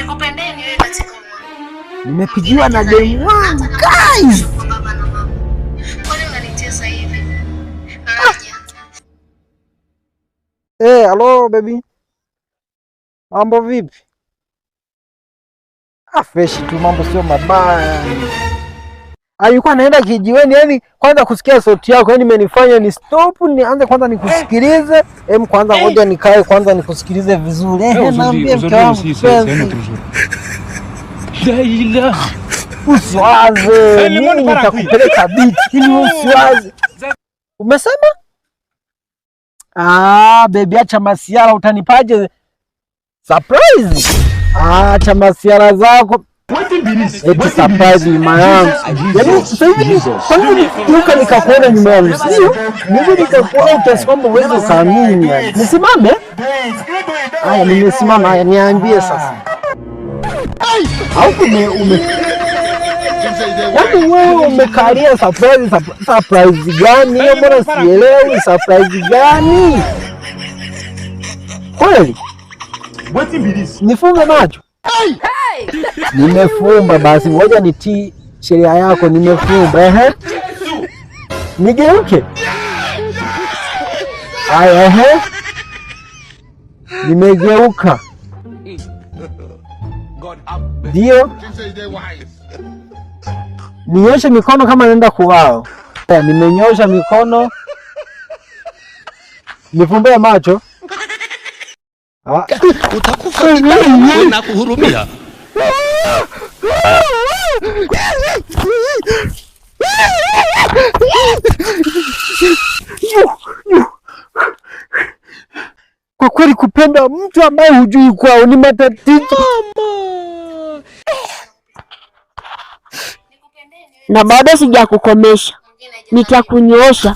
Nikupendeni wewe katika moyo. Nimepigiwa na demu wangu guys. Kwani unanitesa hivi? Hello baby. Mambo vipi? Fresh tu, mambo sio mabaya. Alikuwa naenda kijiweni, yani kwanza kusikia sauti yako yani imenifanya ni stop nianze kwanza nikusikilize. Kwanza ngoja nikae kwanza nikusikilize vizuri. Naambia mke wangu. Laila. Usiwaze. Mimi nitakupeleka beach ili usiwaze. Umesema? Baby acha masiara, utanipaje surprise? Acha masiara zako. Eti surprise mama yangu. Yaani sasa hivi kwanza nikakuona nyuma yangu. Sio? Mimi nikakuona kiasi kwamba uweze kuamini yani. Nisimame? Haya nimesimama, haya niambie sasa. Au yaani wewe umekalia surprise gani? Hiyo mbona sielewi surprise gani? Kweli? Nifunge macho. Nimefumba basi, ngoja nitii sheria yako, nimefumba. Nigeuke. Haya, nimegeuka. Ndio. Ninyoshe mikono kama naenda kuwao. Nimenyosha mikono. Nifumbe macho. Utakufa na kuhurumia. Kwa kweli kupenda mtu ambaye hujui kwao ni matatizo. Na bado sijakukomesha. Nitakunyoosha.